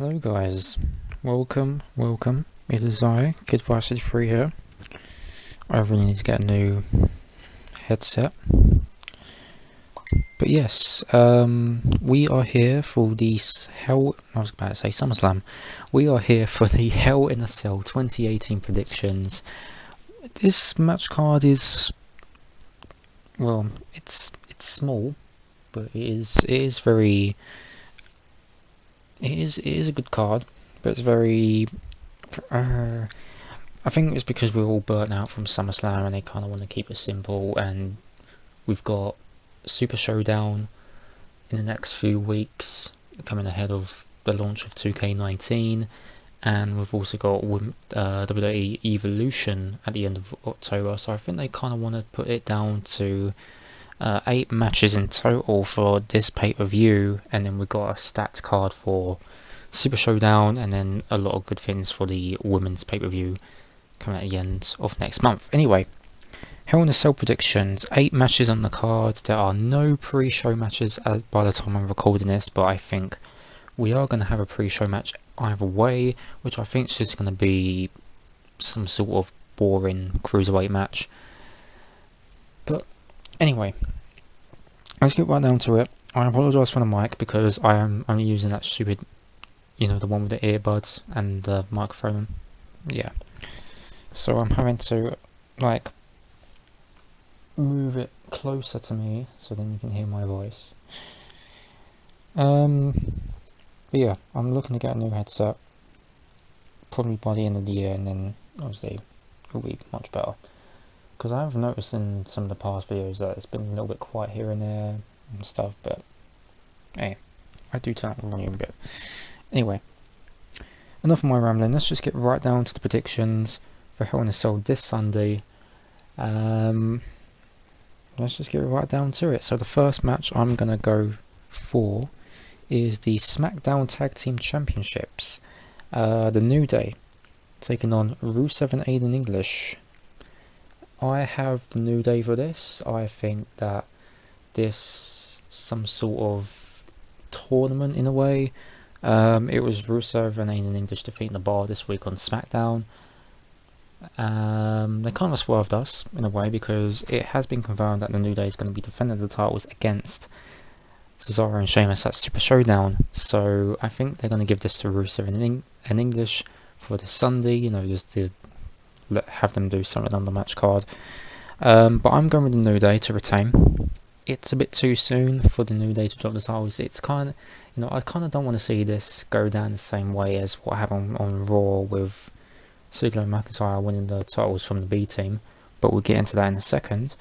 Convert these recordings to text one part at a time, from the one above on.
Hello guys, welcome. It is I, Kid Varsity 3 here. I really need to get a new headset. But yes, we are here for the I was about to say SummerSlam. We are here for the Hell in a Cell 2018 predictions. This match card is, well, it's small, but it is very. It is a good card, but it's very. I think it's because we're all burnt out from SummerSlam and they kind of want to keep it simple. And we've got Super Showdown in the next few weeks, coming ahead of the launch of 2K19, and we've also got WWE Evolution at the end of October. So I think they kind of want to put it down to 8 matches in total for this pay-per-view, and then we've got a stats card for Super Showdown, and then a lot of good things for the women's pay-per-view coming at the end of next month. Anyway, Hell in a Cell predictions, 8 matches on the card. There are no pre-show matches by the time I'm recording this, but I think we are going to have a pre-show match either way, which I think is just going to be some sort of boring cruiserweight match. But anyway, let's get right down to it. I apologise for the mic because I am only using that stupid, the one with the earbuds and the microphone. Yeah. So I'm having to, move it closer to me so then you can hear my voice. But yeah, I'm looking to get a new headset probably by the end of the year, and then obviously it'll be much better. Because I have noticed in some of the past videos that it's been a little bit quiet here and there and stuff, but hey, I do turn up the volume a bit. Anyway, enough of my rambling, let's just get right down to the predictions for Hell in a Cell this Sunday. Let's just get right down to it. So the first match I'm going to go for is the SmackDown Tag Team Championships. The New Day taking on Rusev and Aiden English. I have the New Day for this. I think that this some sort of tournament in a way. It was Rusev and Aiden English defeating the Bar this week on SmackDown. They kind of swerved us in a way because it has been confirmed that the New Day is going to be defending the titles against Cesaro and Sheamus at Super Showdown. So I think they're going to give this to Rusev and English for this Sunday. Just to have them do something on the match card. But I'm going with the New Day to retain. It's a bit too soon for the New Day to drop the titles. It's kind of, I kind of don't want to see this go down the same way as what happened on Raw with Ziggler and McIntyre winning the titles from the B team, but we'll get into that in a second.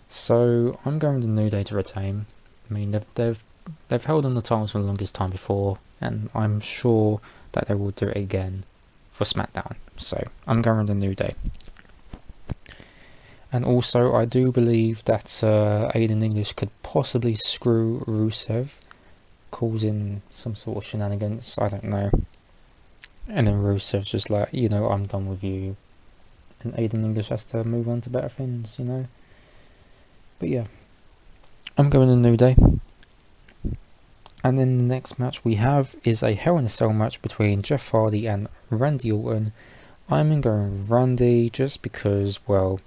So I'm going with the New Day to retain. I mean, they've held on the titles for the longest time before, and I'm sure that they will do it again for SmackDown. So I'm going with the New Day. And also, I do believe that Aiden English could possibly screw Rusev, causing some sort of shenanigans. I don't know. And then Rusev's just like, I'm done with you. And Aiden English has to move on to better things, But yeah, I'm going to New Day. And then the next match we have is a Hell in a Cell match between Jeff Hardy and Randy Orton. I'm going with Randy just because, well,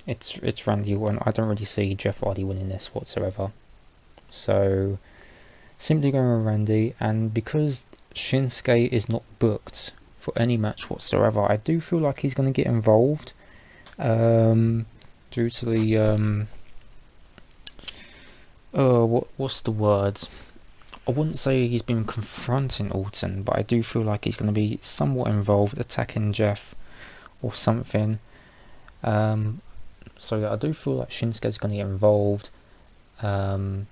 it's Randy Orton. I don't really see Jeff Hardy winning this whatsoever. So, simply going with Randy, and because Shinsuke is not booked for any match whatsoever, I do feel like he's going to get involved due to the what's the word? I wouldn't say he's been confronting Orton, but I do feel like he's going to be somewhat involved, attacking Jeff or something. So yeah, I do feel like Shinsuke's going to get involved. Who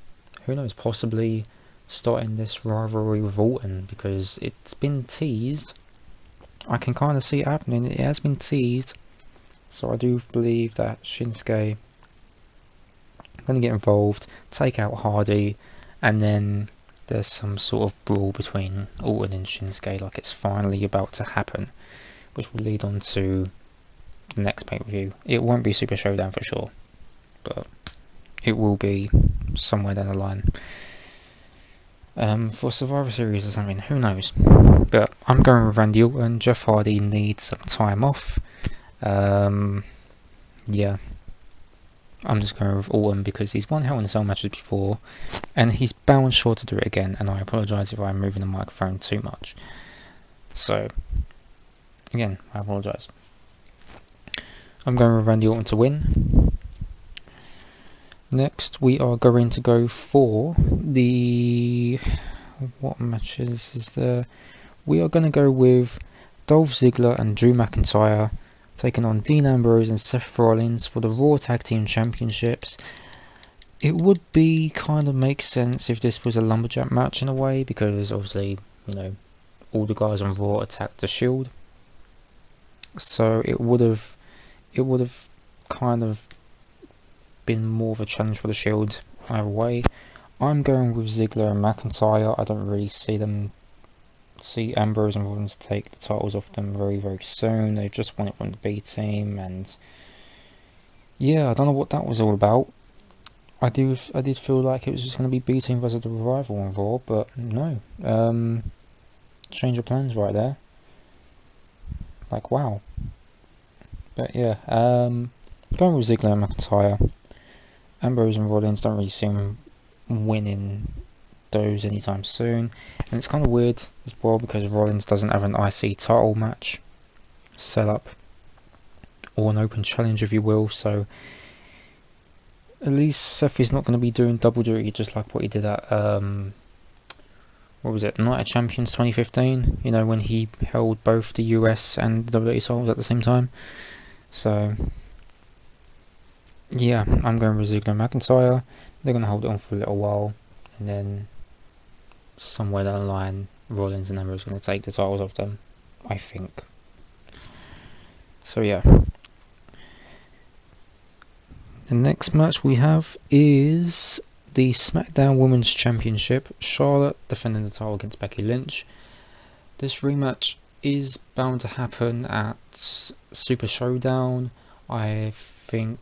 knows? Possibly starting this rivalry with Orton, because it's been teased. I can kind of see it happening. It has been teased, so I do believe that Shinsuke going to get involved, take out Hardy, and then there's some sort of brawl between Orton and Shinsuke, like it's finally about to happen, which will lead on to the next pay-per-view. It won't be Super Showdown for sure, but it will be somewhere down the line. for Survivor Series or something, who knows. But I'm going with Randy Orton. Jeff Hardy needs some time off. Yeah, I'm just going with Orton because he's won Hell in a Cell matches before, and he's bound sure to do it again, and I apologise if I'm moving the microphone too much. So, again, I apologise. I'm going with Randy Orton to win. Next, we are going to go for the... what matches is there? We are going to go with Dolph Ziggler and Drew McIntyre taking on Dean Ambrose and Seth Rollins for the Raw Tag Team Championships. It would be kind of make sense if this was a lumberjack match in a way, because obviously, you know, all the guys on Raw attacked the Shield, so it would have kind of been more of a challenge for the Shield either way. I'm going with Ziggler and McIntyre. I don't really see Ambrose and Rollins take the titles off them very soon. They've just won it from the B team, and yeah, I don't know what that was all about. I did feel like it was just going to be B team versus the Revival on Raw, but no. Change of plans right there. Like, wow. But yeah, going with Ziggler and McIntyre. Ambrose and Rollins don't really seem winning those anytime soon, and it's kind of weird as well because Rollins doesn't have an IC title match set up, or an open challenge if you will, so at least Seth is not going to be doing double duty just like what he did at what was it, Night of Champions 2015, you know, when he held both the US and the WWE titles at the same time. So yeah, I'm going with Ziggler and McIntyre. They're going to hold it on for a little while, and then somewhere down the line Rollins and Ambrose are going to take the titles off them, I think. So yeah, the next match we have is the SmackDown Women's Championship. Charlotte defending the title against Becky Lynch. This rematch is bound to happen at Super Showdown. I think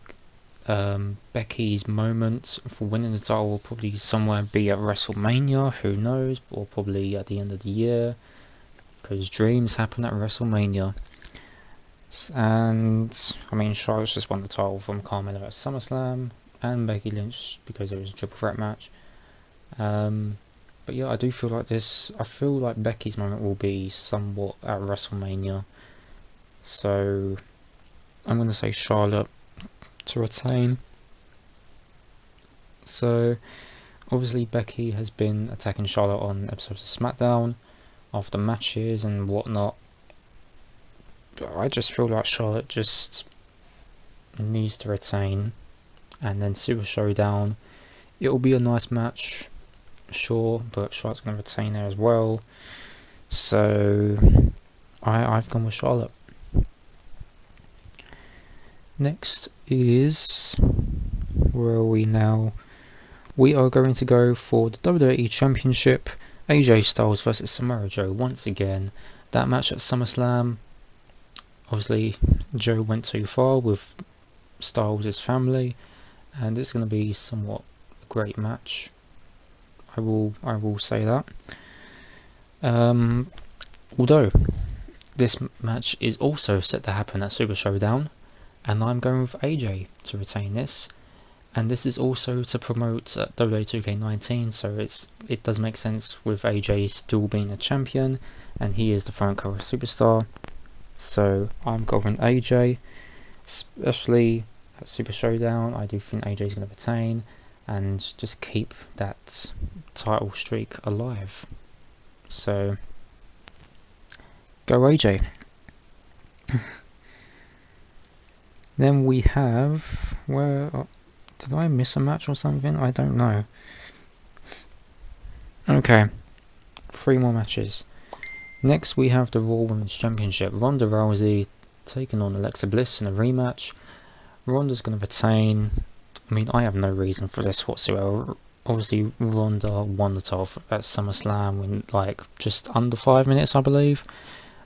Becky's moment for winning the title will probably somewhere be at WrestleMania, who knows, or probably at the end of the year, because dreams happen at WrestleMania. And I mean, Charlotte's just won the title from Carmella at SummerSlam, and Becky Lynch because it was a triple threat match. But yeah, I do feel like I feel like Becky's moment will be somewhat at WrestleMania, so I'm going to say Charlotte to retain. So obviously Becky has been attacking Charlotte on episodes of SmackDown after matches and whatnot, but I just feel like Charlotte just needs to retain, and then Super Showdown, it will be a nice match, sure, but Charlotte's going to retain there as well, so I've gone with Charlotte. Next is, where are we now? We are going to go for the WWE Championship. AJ Styles versus Samoa Joe once again. That match at SummerSlam, obviously Joe went too far with Styles' family, and it's going to be somewhat a great match. I will say that. Although this match is also set to happen at Super Showdown, and I'm going with AJ to retain this, and this is also to promote WWE 2K19, so it does make sense with AJ still being a champion, and he is the front cover superstar. So I'm going AJ, especially at Super Showdown. I do think AJ is going to retain and just keep that title streak alive. So go AJ. Then we have, did I miss a match or something? I don't know. Okay, 3 more matches. Next we have the Raw Women's Championship. Ronda Rousey taking on Alexa Bliss in a rematch. Ronda's going to retain. I mean, I have no reason for this whatsoever. Obviously Ronda won the title at SummerSlam in like just under 5 minutes, I believe.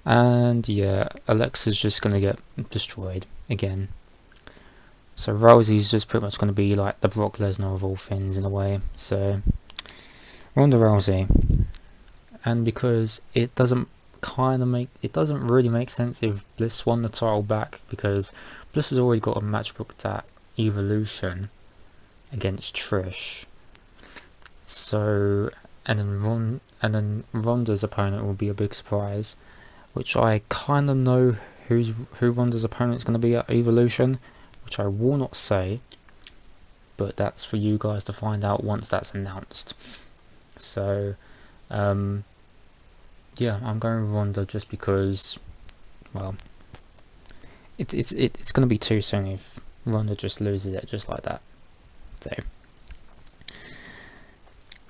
And yeah, Alexa's just going to get destroyed again. So Rousey's just pretty much going to be like the Brock Lesnar of all things in a way. So Ronda Rousey, and because it doesn't really make sense if Bliss won the title back, because Bliss has already got a match booked at Evolution against Trish. So, and then Ronda's opponent will be a big surprise, which I kind of know who Ronda's opponent is going to be at Evolution, which I will not say, but that's for you guys to find out once that's announced. So, yeah, I'm going with Ronda just because, well, it's going to be too soon if Ronda just loses it just like that. So,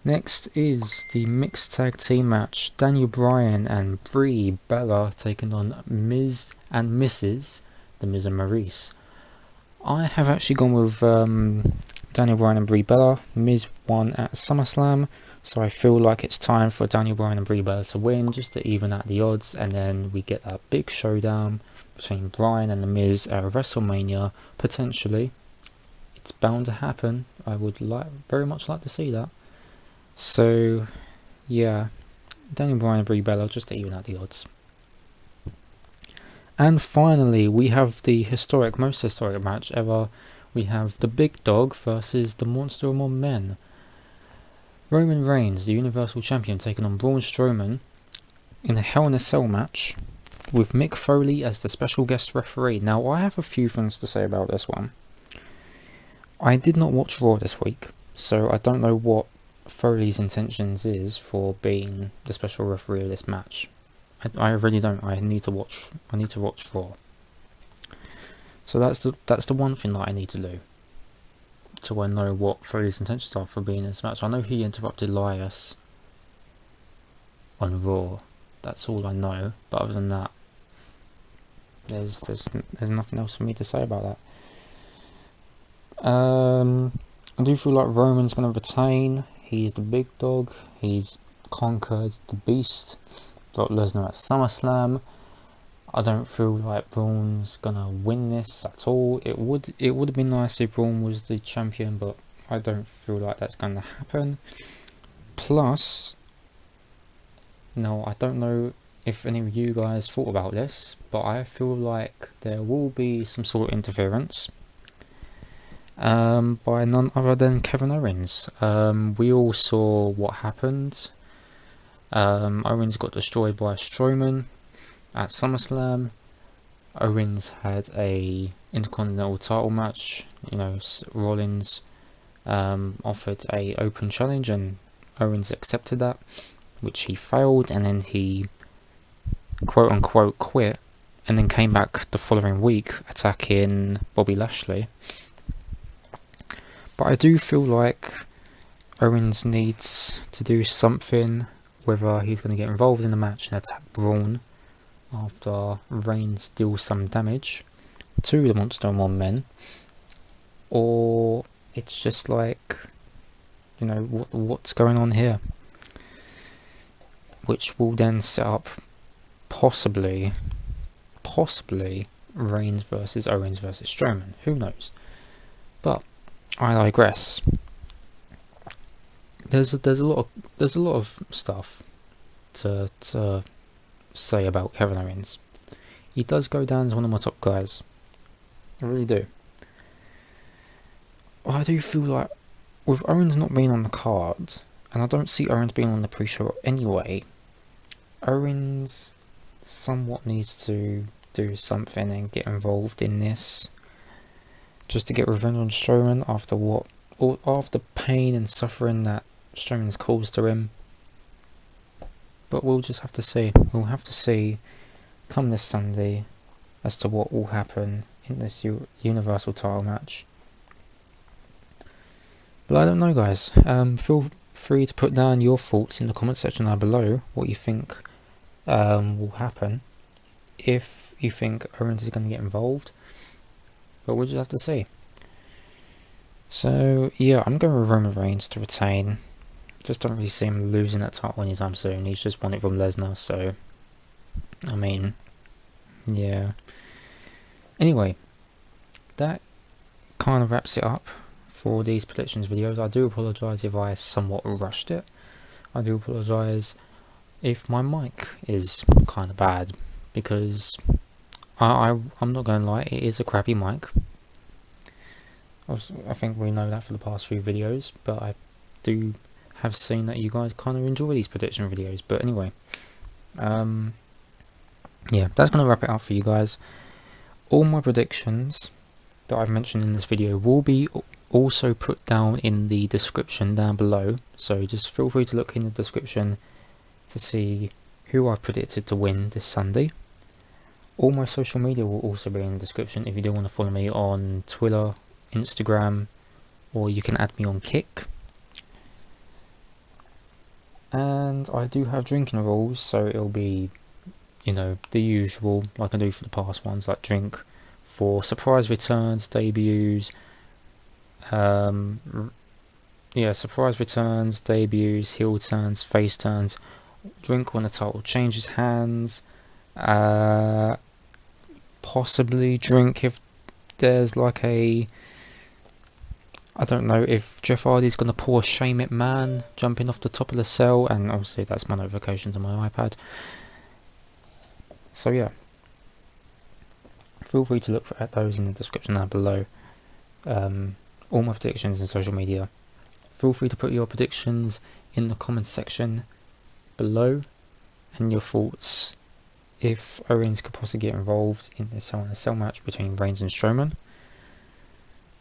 next is the mixed tag team match. Bryan and Brie Bella taking on Miz and Mrs. The Miz and Maryse. I have actually gone with Bryan and Brie Bella. Miz won at SummerSlam, so I feel like it's time for Bryan and Brie Bella to win, just to even out the odds, and then we get that big showdown between Bryan and the Miz at WrestleMania, potentially. It's bound to happen. I would very much like to see that. So, yeah, Bryan and Brie Bella, just to even out the odds. And finally, we have the most historic match ever. We have the Big Dog versus the Monster Among Men. Roman Reigns, the Universal Champion, taking on Braun Strowman in a Hell in a Cell match with Mick Foley as the special guest referee. Now, I have a few things to say about this one. I did not watch Raw this week, so I don't know what Foley's intentions is for being the special referee of this match. I really don't. I need to watch Raw. So that's the one thing that I need to do to know what Foley's intentions are for being in this match. I know he interrupted Elias on Raw. That's all I know. But other than that, there's nothing else for me to say about that. I do feel like Roman's going to retain. He's the big dog. He's conquered the beast. Brock Lesnar at SummerSlam. I don't feel like Braun's gonna win this at all. It would have been nice if Braun was the champion, but I don't feel like that's gonna happen. Plus, no, I don't know if any of you guys thought about this, but I feel like there will be some sort of interference by none other than Kevin Owens. We all saw what happened. Owens got destroyed by Strowman at SummerSlam. Owens had a Intercontinental title match. You know, Rollins offered a open challenge, and Owens accepted that, which he failed, and then he quote unquote quit, and then came back the following week attacking Bobby Lashley. But I do feel like Owens needs to do something, whether he's going to get involved in the match and attack Braun after Reigns deals some damage to the Monster Among Men, or it's just like, you know, what's going on here, which will then set up possibly Reigns versus Owens versus Strowman. Who knows? But I digress. There's a lot of stuff to say about Kevin Owens. He does go down as one of my top guys. I really do. I do feel like with Owens not being on the card, and I don't see Owens being on the pre-show anyway, Owens somewhat needs to do something and get involved in this, just to get revenge on Strowman after pain and suffering that Strowman's caused to him. But we'll just have to see. We'll have to see come this Sunday as to what will happen in this Universal title match. But I don't know, guys. Feel free to put down your thoughts in the comment section down below, what you think will happen, if you think Owens is going to get involved. But we'll just have to see. So yeah, I'm going with Roman Reigns to retain. Just don't really see him losing that title anytime soon. He's just won it from Lesnar, so I mean, yeah. Anyway, that kind of wraps it up for these predictions videos. I do apologise if I somewhat rushed it, I do apologise if my mic is kind of bad, because I'm not going to lie, it is a crappy mic. I think we know that for the past few videos, but I do have seen that you guys kind of enjoy these prediction videos. But anyway, yeah, that's going to wrap it up for you guys. All my predictions that I've mentioned in this video will be also put down in the description down below, so just feel free to look in the description to see who I predicted to win this Sunday. All my social media will also be in the description if you do want to follow me on Twitter, Instagram, or you can add me on Kick. And I do have drinking rules, so it'll be, you know, the usual, like I do for the past ones, like drink for surprise returns, debuts, surprise returns, debuts, heel turns, face turns, drink when the title changes hands, possibly drink if there's like a, I don't know, if Jeff Hardy's going to pull a Shane McMahon jumping off the top of the cell, and obviously that's my notifications on my iPad. So yeah, feel free to look at those in the description down below. All my predictions in social media. Feel free to put your predictions in the comments section below, and your thoughts if Owens could possibly get involved in this Hell in a Cell match between Reigns and Strowman.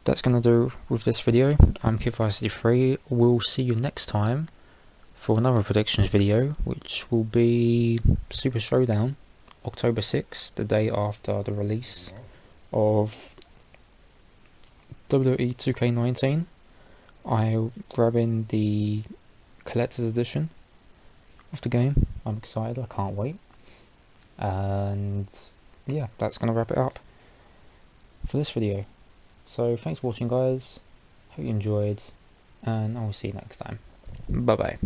That's going to do with this video. I'm Kid563. We'll see you next time for another predictions video, which will be Super Showdown, October 6th, the day after the release of WWE 2K19. I'm grabbing the collector's edition of the game. I'm excited, I can't wait. And yeah, that's going to wrap it up for this video. So thanks for watching guys, hope you enjoyed, and I will see you next time. Bye bye.